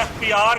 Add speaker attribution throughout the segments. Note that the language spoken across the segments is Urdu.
Speaker 1: FPR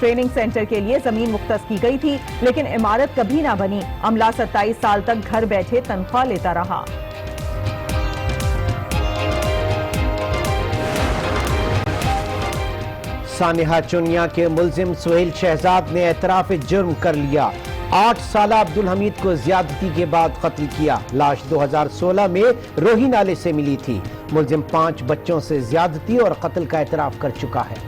Speaker 2: ٹریننگ سینٹر کے لیے زمین مختص کی گئی تھی، لیکن عمارت کبھی نہ بنی۔ عملہ 27 سال تک گھر بیٹھے تنخواہ لیتا رہا۔
Speaker 3: سانحہ چنیا کے ملزم سہیل شہزاد نے اعتراف جرم کر لیا۔ 8 سالہ عبدالحمید کو زیادتی کے بعد قتل کیا۔ لاش 2016 میں روہی نالے سے ملی تھی۔ ملزم 5 بچوں سے زیادتی اور قتل کا اعتراف کر چکا ہے۔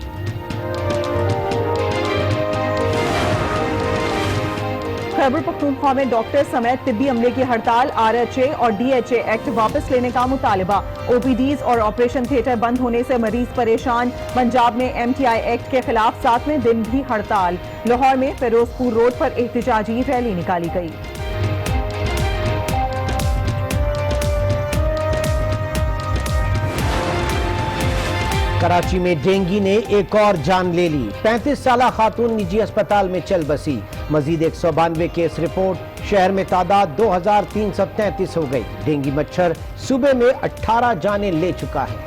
Speaker 2: خیبر پختونخوا میں ڈاکٹر سمیت طبی عملے کی ہڑتال، RHA اور DHA ایکٹ واپس لینے کا مطالبہ۔ OPDs اور آپریشن تھیٹر بند ہونے سے مریض پریشان۔ پنجاب میں MTI ایکٹ کے خلاف 7ویں دن بھی ہڑتال۔ لاہور میں فیروز پور روڈ پر احتجاجی ریلی نکالی گئی۔
Speaker 3: کراچی میں ڈینگی نے ایک اور جان لے لی۔ 35 سالہ خاتون نجی اسپتال میں چل بسی۔ مزید 192 کیس رپورٹ۔ شہر میں تعداد 2333 ہو گئی۔ ڈینگی مچھر صوبے میں 18 جانیں لے چکا ہے۔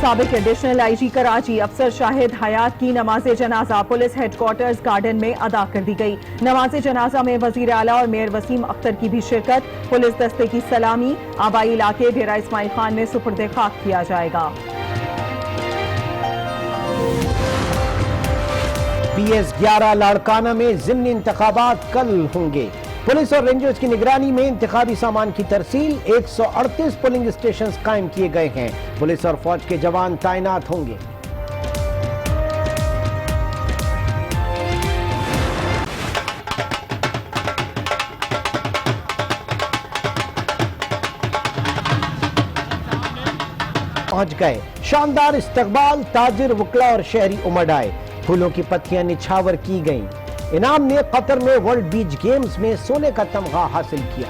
Speaker 2: سابق ایڈیشنل IG کراچی افسر شاہد حیات کی نماز جنازہ پولیس ہیڈ کوارٹرز گارڈن میں ادا کر دی گئی۔ نماز جنازہ میں وزیر اعلیٰ اور میئر وسیم اختر کی بھی شرکت۔ پولیس دستے کی سلامی۔ آبائی علاقے ڈیرہ اسماعیل خان میں سپرد خاک کیا جائے گا۔
Speaker 3: PS 11 لاڑکانہ میں ضمنی انتخابات کل ہوں گے۔ پولیس اور رینجرز کی نگرانی میں انتخابی سامان کی ترسیل۔ 138 پولنگ اسٹیشنز قائم کیے گئے ہیں۔ پولیس اور فوج کے جوان تعینات ہوں گے۔ پہنچ گئے۔ شاندار استقبال، تاجر، وکلا اور شہری امڑ آئے۔ پھولوں کی پتیاں نچھاور کی گئیں۔ انعام نے قطر میں ورلڈ بیچ گیمز میں سونے کا تمغہ حاصل کیا۔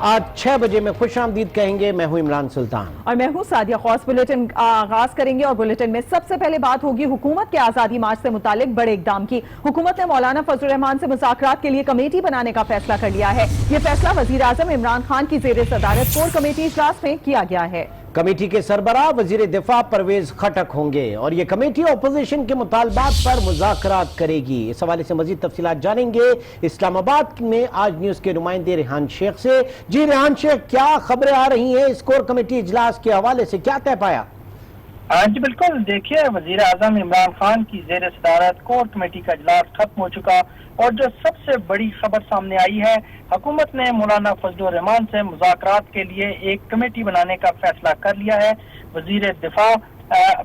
Speaker 3: آج 6 بجے میں خوش آمدید کہیں گے۔ میں ہوں عمران سلطان
Speaker 2: اور میں ہوں سعدیہ خواص۔ بلیٹن آغاز کریں گے اور بلیٹن میں سب سے پہلے بات ہوگی حکومت کے آزادی مارچ سے متعلق بڑے اقدام کی۔ حکومت نے مولانا فضل الرحمان سے مذاکرات کے لیے کمیٹی بنانے کا فیصلہ کر لیا ہے۔ یہ فیصلہ وزیر اعظم عمران خان کی زیر صدارت کور کمیٹی اجلاس میں کیا گیا ہے۔
Speaker 3: کمیٹی کے سربراہ وزیر دفاع پرویز خٹک ہوں گے اور یہ کمیٹی اپوزیشن کے مطالبات پر مذاکرات کرے گی۔ اس حوالے سے مزید تفصیلات جانیں گے اسلام آباد میں آج نیوز کے نمائندے ریحان شیخ سے۔ جی ریحان شیخ، کیا خبریں آ رہی ہیں اس کور کمیٹی اجلاس کے حوالے سے، کیا طے پایا؟
Speaker 4: جی بالکل، دیکھیے وزیر اعظم عمران خان کی زیر صدارت کور کمیٹی کا اجلاس ختم ہو چکا اور جو سب سے بڑی خبر سامنے آئی ہے، حکومت نے مولانا فضل الرحمان سے مذاکرات کے لیے ایک کمیٹی بنانے کا فیصلہ کر لیا ہے۔ وزیر دفاع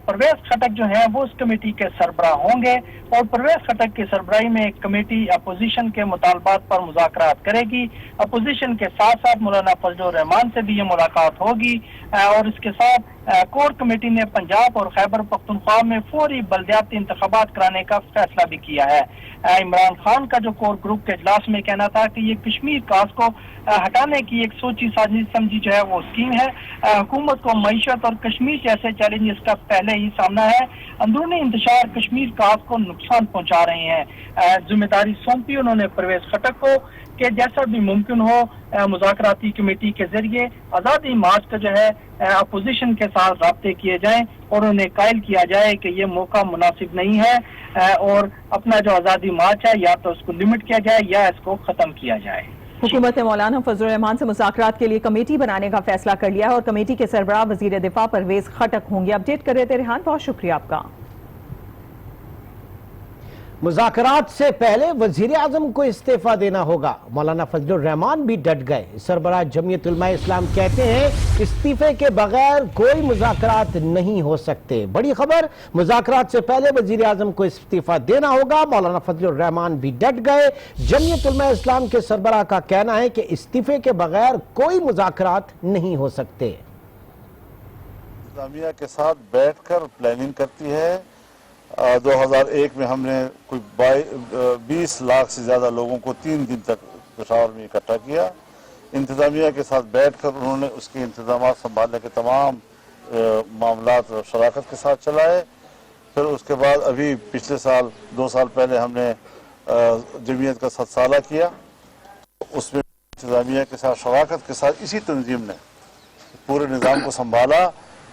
Speaker 4: پرویز خٹک جو ہیں وہ اس کمیٹی کے سربراہ ہوں گے اور پرویز خٹک کی سربراہی میں ایک کمیٹی اپوزیشن کے مطالبات پر مذاکرات کرے گی۔ اپوزیشن کے ساتھ ساتھ مولانا فضل الرحمان سے بھی یہ ملاقات ہوگی اور اس کے ساتھ کور کمیٹی نے پنجاب اور خیبر پختونخوا میں فوری بلدیاتی انتخابات کرانے کا فیصلہ بھی کیا ہے۔ عمران خان کا جو کور گروپ کے اجلاس میں کہنا تھا کہ یہ کشمیر کاس کو ہٹانے کی ایک سوچی سمجھی جو ہے وہ اسکیم ہے۔ حکومت کو معیشت اور کشمیر جیسے چیلنجز کا پہلے ہی سامنا ہے۔ اندرونی انتشار کشمیر کاس کو نقصان پہنچا رہے ہیں۔ ذمہ داری سونپی انہوں نے پرویز خٹک کو کہ جیسا بھی ممکن ہو مذاکراتی کمیٹی کے ذریعے آزادی مارچ کا جو ہے اپوزیشن کے ساتھ رابطے کیے جائیں اور انہیں قائل کیا جائے کہ یہ موقع مناسب نہیں ہے اور اپنا جو آزادی مارچ ہے یا تو اس کو لمٹ کیا جائے یا اس کو ختم کیا جائے۔
Speaker 2: حکومت نے مولانا فضل الرحمان سے مذاکرات کے لیے کمیٹی بنانے کا فیصلہ کر لیا ہے اور کمیٹی کے سربراہ وزیر دفاع پرویز خٹک ہوں گے۔ اپڈیٹ کر رہے تھے ریحان، بہت شکریہ آپ کا۔
Speaker 3: مذاکرات سے پہلے وزیر اعظم کو استعفیٰ دینا ہوگا، مولانا فضل الرحمان بھی ڈٹ گئے۔ سربراہ جمعیت علماء اسلام کہتے ہیں استعفے کے بغیر کوئی مذاکرات نہیں ہو سکتے۔ بڑی خبر، مذاکرات سے پہلے وزیر اعظم کو استعفیٰ دینا ہوگا، مولانا فضل الرحمان بھی ڈٹ گئے۔ جمعیت علماء اسلام کے سربراہ کا کہنا ہے کہ استعفے کے بغیر کوئی مذاکرات نہیں ہو سکتے۔
Speaker 5: انتظامیہ کے ساتھ بیٹھ کر پلاننگ کرتی ہے۔ 2001 میں ہم نے کوئی 20 لاکھ سے زیادہ لوگوں کو 3 دن تک پشاور میں اکٹھا کیا۔ انتظامیہ کے ساتھ بیٹھ کر انہوں نے اس کے انتظامات سنبھالنے کے تمام معاملات شراکت کے ساتھ چلائے۔ پھر اس کے بعد ابھی پچھلے سال 2 سال پہلے ہم نے جمعیت کا 7 سالہ کیا، اس میں انتظامیہ کے ساتھ شراکت کے ساتھ اسی تنظیم نے پورے نظام کو سنبھالا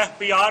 Speaker 1: FBR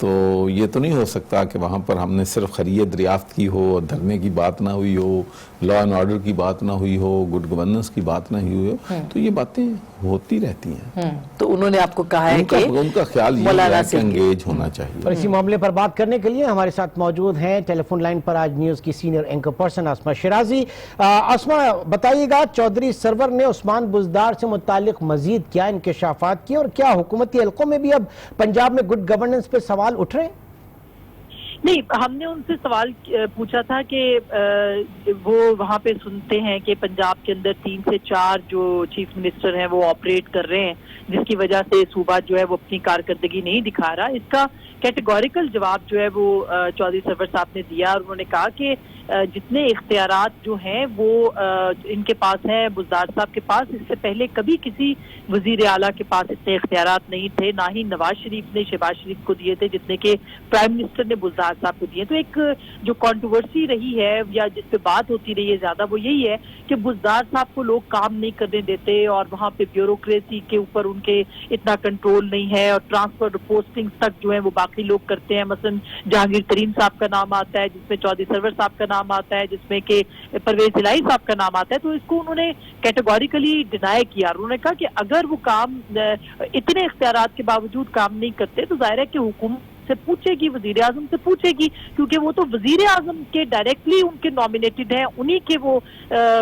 Speaker 6: تو یہ تو نہیں ہو سکتا کہ وہاں پر ہم نے صرف خیریت دریافت کی ہو اور دھرنے کی بات نہ ہوئی ہو، لا اینڈ آرڈر کی بات نہ ہوئی ہو، گڈ گورننس کی بات نہ ہوئی ہو، تو یہ باتیں ہوتی رہتی ہیں۔
Speaker 7: تو انہوں نے آپ کو کہا ہے کہ
Speaker 6: ان کا خیال یہ ہے کہ انگیج ہونا چاہیے۔
Speaker 3: اور اسی معاملے پر بات کرنے کے لیے ہمارے ساتھ موجود ہیں ٹیلی فون لائن پر آج نیوز کی سینئر اینکر پرسن اسما شیرازی۔ اسما بتائیے گا، چودھری سرور نے عثمان بزدار سے متعلق مزید کیا انکشافات کیے، اور کیا حکومتی حلقوں میں بھی اب پنجاب میں گڈ گورننس پہ سوال اٹھ رہے ہیں؟
Speaker 8: نہیں، ہم نے ان سے سوال پوچھا تھا کہ وہ وہاں پہ سنتے ہیں کہ پنجاب کے اندر 3 سے 4 جو چیف منسٹر ہیں وہ آپریٹ کر رہے ہیں، جس کی وجہ سے صوبہ جو ہے وہ اپنی کارکردگی نہیں دکھا رہا۔ اس کا کیٹیگوریکل جواب جو ہے وہ چودھری سرور صاحب نے دیا، اور انہوں نے کہا کہ جتنے اختیارات جو ہیں وہ ان کے پاس ہیں، بزدار صاحب کے پاس، اس سے پہلے کبھی کسی وزیر اعلیٰ کے پاس اتنے اختیارات نہیں تھے، نہ ہی نواز شریف نے شہباز شریف کو دیے تھے جتنے کہ پرائم منسٹر نے بزدار صاحب کو دیے۔ تو ایک جو کنٹروورسی رہی ہے یا جس پہ بات ہوتی رہی ہے زیادہ، وہ یہی ہے کہ بزدار صاحب کو لوگ کام نہیں کرنے دیتے، اور وہاں پہ بیوروکریسی کے اوپر ان کے اتنا کنٹرول نہیں ہے، اور ٹرانسفر پوسٹنگ تک جو ہے وہ باقی لوگ کرتے ہیں۔ مثلا جہانگیر ترین صاحب کا نام آتا ہے، جس میں چودھری سرور صاحب کا نام آتا ہے، جس میں کہ پرویز الہی صاحب کا نام آتا ہے۔ تو اس کو انہوں نے کیٹیگوریکلی ڈینائی کیا، اور انہوں نے کہا کہ اگر وہ کام اتنے اختیارات کے باوجود کام نہیں کرتے تو ظاہر ہے کہ حکومت سے پوچھے گی، وزیر اعظم سے پوچھے گی، کیونکہ وہ تو وزیر اعظم کے ڈائریکٹلی ان کے نامینیٹڈ ہیں، انہی کے وہ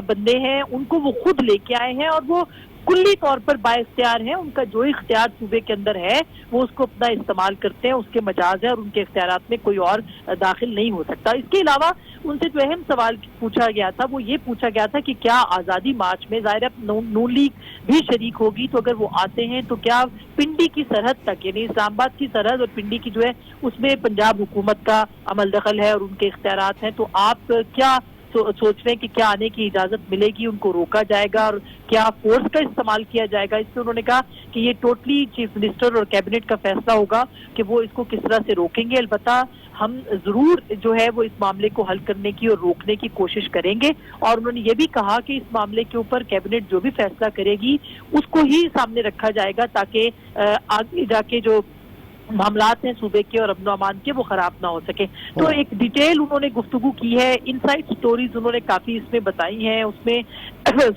Speaker 8: بندے ہیں، ان کو وہ خود لے کے آئے ہیں، اور وہ کلی طور پر با اختیار ہیں۔ ان کا جو اختیار صوبے کے اندر ہے وہ اس کو اپنا استعمال کرتے ہیں، اس کے مجاز ہے، اور ان کے اختیارات میں کوئی اور داخل نہیں ہو سکتا۔ اس کے علاوہ ان سے جو اہم سوال پوچھا گیا تھا وہ یہ پوچھا گیا تھا کہ کیا آزادی مارچ میں، ظاہر ہے نون لیگ بھی شریک ہوگی، تو اگر وہ آتے ہیں تو کیا پنڈی کی سرحد تک، یعنی اسلام آباد کی سرحد اور پنڈی کی جو ہے اس میں پنجاب حکومت کا عمل دخل ہے اور ان کے اختیارات ہیں، تو آپ کیا سوچ رہے ہیں کہ کیا آنے کی اجازت ملے گی، ان کو روکا جائے گا، اور کیا فورس کا استعمال کیا جائے گا؟ اس پہ انہوں نے کہا کہ یہ ٹوٹلی چیف منسٹر اور کیبنٹ کا فیصلہ ہوگا کہ وہ اس کو کس طرح سے روکیں گے۔ البتہ ہم ضرور جو ہے وہ اس معاملے کو حل کرنے کی اور روکنے کی کوشش کریں گے، اور انہوں نے یہ بھی کہا کہ اس معاملے کے اوپر کیبنٹ جو بھی فیصلہ کرے گی اس کو ہی سامنے رکھا جائے گا، تاکہ آگے جا کے جو معاملات ہیں صوبے کے اور امن و امان کے وہ خراب نہ ہو سکے۔ تو ایک ڈیٹیل انہوں نے گفتگو کی ہے، انسائٹ سٹوریز انہوں نے کافی اس میں بتائی ہیں، اس میں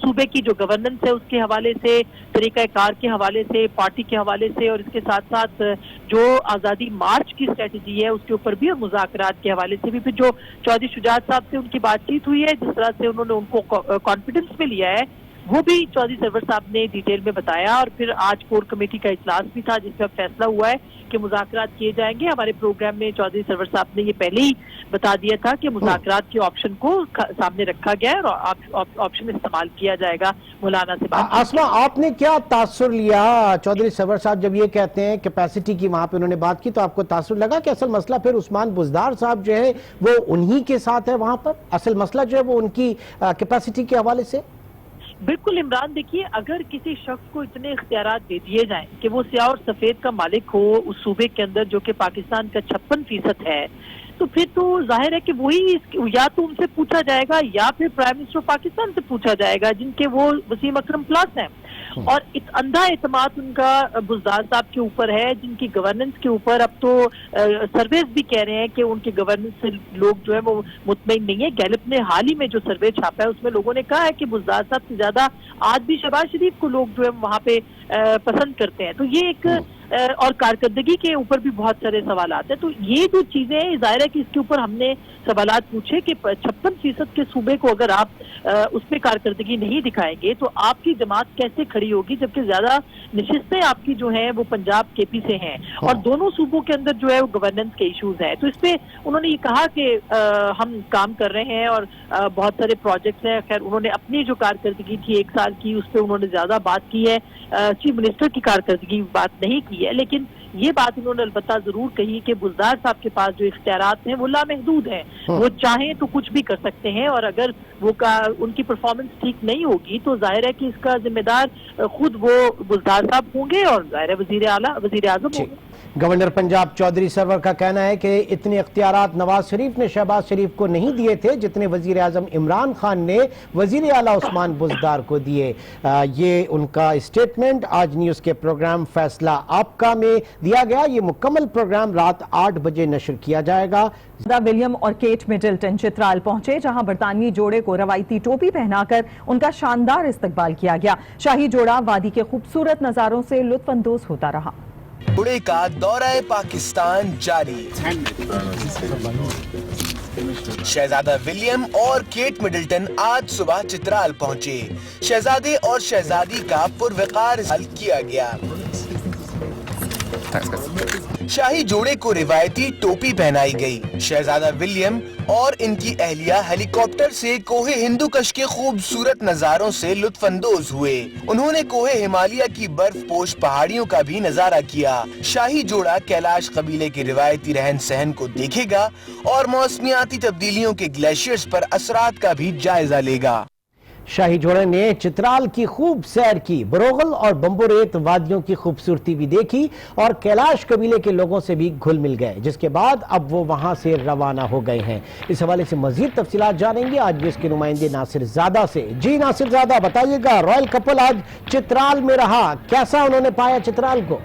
Speaker 8: صوبے کی جو گورننس ہے اس کے حوالے سے، طریقہ کار کے حوالے سے، پارٹی کے حوالے سے، اور اس کے ساتھ ساتھ جو آزادی مارچ کی اسٹریٹجی ہے اس کے اوپر بھی، اور مذاکرات کے حوالے سے بھی۔ پھر جو چودھری شجاعت صاحب سے ان کی بات چیت ہوئی ہے، جس طرح سے انہوں نے ان کو کانفیڈنس میں لیا ہے، وہ بھی چودھری سرور صاحب نے ڈیٹیل میں بتایا۔ اور پھر آج کور کمیٹی کا اجلاس بھی تھا جس میں فیصلہ ہوا ہے کہ مذاکرات کیے جائیں گے۔ ہمارے پروگرام میں چودھری سرور صاحب نے یہ پہلے ہی بتا دیا تھا کہ مذاکرات کے آپشن کو سامنے رکھا گیا ہے اور آپشن استعمال کیا جائے گا مولانا سے بات۔
Speaker 3: اسما، آپ نے کیا تاثر لیا چودھری سرور صاحب جب یہ کہتے ہیں کیپیسٹی کی وہاں پہ انہوں نے بات کی، تو آپ کو تاثر لگا کہ اصل مسئلہ پھر عثمان بزدار صاحب جو ہے وہ انہی کے ساتھ ہے، وہاں پر اصل مسئلہ جو ہے وہ ان کی کیپیسٹی کے حوالے سے؟
Speaker 8: بالکل عمران، دیکھیے اگر کسی شخص کو اتنے اختیارات دے دیے جائیں کہ وہ سیاہ اور سفید کا مالک ہو اس صوبے کے اندر جو کہ پاکستان کا 56% ہے، تو پھر تو ظاہر ہے کہ وہی یا تو ان سے پوچھا جائے گا یا پھر پرائم منسٹر پاکستان سے پوچھا جائے گا، جن کے وہ وسیم اکرم پلاس ہیں، اور اندھا اعتماد ان کا بزدار صاحب کے اوپر ہے، جن کی گورننس کے اوپر اب تو سرویز بھی کہہ رہے ہیں کہ ان کی گورننس سے لوگ جو ہے وہ مطمئن نہیں ہے۔ گیلپ نے حال ہی میں جو سروے چھاپا ہے اس میں لوگوں نے کہا ہے کہ بزدار صاحب سے زیادہ آج بھی شہباز شریف کو لوگ جو ہے وہاں پہ پسند کرتے ہیں۔ تو یہ ایک اور کارکردگی کے اوپر بھی بہت سارے سوالات ہیں۔ تو یہ جو چیزیں ہیں ظاہر ہے کہ اس کے اوپر ہم نے سوالات پوچھے کہ 56% کے صوبے کو اگر آپ اس پہ کارکردگی نہیں دکھائیں گے تو آپ کی جماعت کیسے کھڑی ہوگی، جبکہ زیادہ نشستیں آپ کی جو ہیں وہ پنجاب کے پی سے ہیں، اور دونوں صوبوں کے اندر جو ہے وہ گورننس کے ایشوز ہیں۔ تو اس پہ انہوں نے یہ کہا کہ ہم کام کر رہے ہیں اور بہت سارے پروجیکٹس ہیں۔ خیر انہوں نے اپنی جو کارکردگی تھی 1 سال کی اس پہ انہوں نے زیادہ بات کی ہے، چیف منسٹر کی کارکردگی بات نہیں کی ہے، لیکن یہ بات انہوں نے البتہ ضرور کہی کہ بزدار صاحب کے پاس جو اختیارات ہیں وہ لامحدود ہیں، وہ چاہیں تو کچھ بھی کر سکتے ہیں، اور اگر وہ ان کی پرفارمنس ٹھیک نہیں ہوگی تو ظاہر ہے کہ اس کا ذمہ دار خود وہ بزدار صاحب ہوں گے اور ظاہر ہے وزیر اعظم ہوں گے۔
Speaker 3: گورنر پنجاب چودھری سرور کا کہنا ہے کہ اتنے اختیارات نواز شریف نے شہباز شریف کو نہیں دیے تھے جتنے وزیر اعظم عمران خان نے وزیر اعلیٰ عثمان بزدار کو دیے. یہ ان کا اسٹیٹمنٹ آج نیوز کے پروگرام فیصلہ آپ کا میں دیا گیا. یہ مکمل پروگرام رات 8 بجے نشر کیا جائے گا.
Speaker 2: ولیم اور کیٹ مڈلٹن چترال پہنچے جہاں برطانوی جوڑے کو روایتی ٹوپی پہنا کر ان کا شاندار استقبال کیا گیا. شاہی جوڑا وادی کے خوبصورت نظاروں سے لطف اندوز ہوتا رہا.
Speaker 7: جوڑے کا دورہ پاکستان جاری. شہزادہ ولیم اور کیٹ مڈلٹن آج صبح چترال پہنچے. شہزادے اور شہزادی کا پروقار حل کیا گیا. شاہی جوڑے کو روایتی ٹوپی پہنائی گئی. شہزادہ ولیم اور ان کی اہلیہ ہیلی کاپٹر سے کوہ ہندو کش کے خوبصورت نظاروں سے لطف اندوز ہوئے. انہوں نے کوہ ہمالیہ کی برف پوش پہاڑیوں کا بھی نظارہ کیا. شاہی جوڑا کیلاش قبیلے کے روایتی رہن سہن کو دیکھے گا اور موسمیاتی تبدیلیوں کے گلیشیئرز پر اثرات کا بھی جائزہ لے گا.
Speaker 3: شاہی جوڑے نے چترال کی خوب سیر کی. بروغل اور بمبوریت وادیوں کی خوبصورتی بھی دیکھی اور کیلاش قبیلے کے لوگوں سے بھی گھل مل گئے جس کے بعد اب وہ وہاں سے روانہ ہو گئے ہیں. اس حوالے سے مزید تفصیلات جانیں گے آج بھی اس کے نمائندے ناصر زادہ سے. جی ناصر زادہ بتائیے گا، رائل کپل آج چترال میں رہا، کیسا انہوں نے پایا چترال کو؟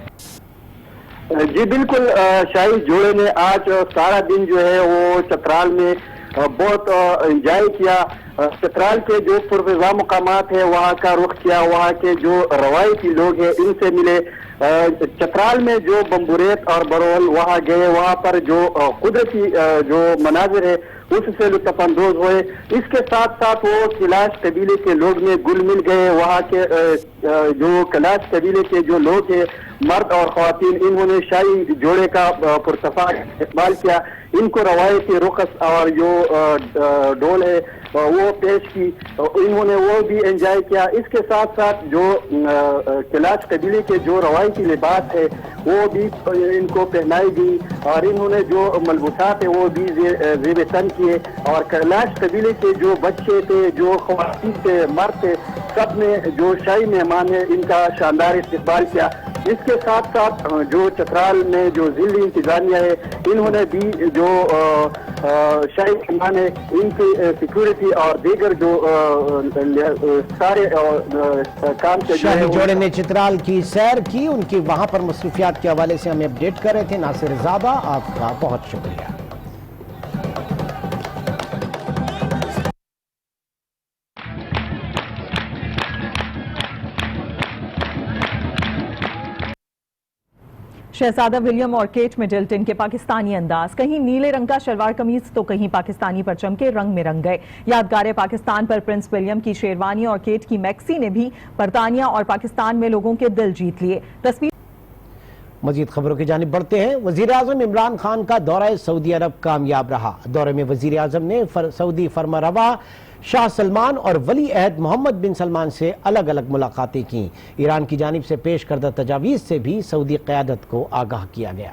Speaker 9: جی بالکل، شاہی جوڑے نے آج سارا دن جو ہے وہ چترال میں بہت انجوائے کیا. چترال کے جو پرفضا مقامات ہیں وہاں کا رخ کیا، وہاں کے جو روایتی لوگ ہیں ان سے ملے. چترال میں جو بمبوریت اور برول وہاں گئے، وہاں پر جو قدرتی جو مناظر ہے اس سے لطف اندوز ہوئے. اس کے ساتھ ساتھ وہ کیلاش قبیلے کے لوگ میں گل مل گئے. وہاں کے جو کیلاش قبیلے کے جو لوگ ہیں مرد اور خواتین، انہوں نے شاہی جوڑے کا پرتفاق استعمال کیا. ان کو روایتی رقص اور جو ڈول ہے وہ پیش کی، انہوں نے وہ بھی انجوائے کیا. اس کے ساتھ ساتھ جو کیلاش قبیلے کے جو روایتی لباس ہے وہ بھی ان کو پہنائی گئی اور انہوں نے جو ملبوسات ہے وہ بھی زیب تن کیے. اور کیلاش قبیلے کے جو بچے تھے، جو خواتین تھے، مرد تھے، سب نے جو شاہی مہمان ہے ان کا شاندار استقبال کیا. اس کے ساتھ ساتھ جو چترال میں جو ضلعی انتظامیہ ہے انہوں نے بھی جو شاہی مہمان ہے ان کی سیکورٹی اور دیگر جو سارے کام کے
Speaker 3: شاہی جوڑے نے چترال کی سیر کی. ان کی وہاں پر مصروفیات کے حوالے سے ہمیں اپڈیٹ کر رہے تھے ناصر زادہ، آپ کا بہت شکریہ.
Speaker 2: شہزادہ ولیم اور کیٹ مڈلٹن کے پاکستانی انداز، کہیں نیلے رنگ کا شلوار قمیض تو کہیں پاکستانی پرچم کے رنگ میں رنگ گئے. یادگار پاکستان پر پرنس ولیم کی شیروانی اور کیٹ کی میکسی نے بھی برطانیہ اور پاکستان میں لوگوں کے دل جیت لیے.
Speaker 3: مزید خبروں کی جانب بڑھتے ہیں. وزیر اعظم عمران خان کا دورہ سعودی عرب کامیاب رہا. دورے میں وزیر اعظم نے سعودی فرمانروا شاہ سلمان اور ولی عہد محمد بن سلمان سے الگ الگ ملاقاتیں کیں. ایران کی جانب سے پیش کردہ تجاویز سے بھی سعودی قیادت کو آگاہ کیا گیا.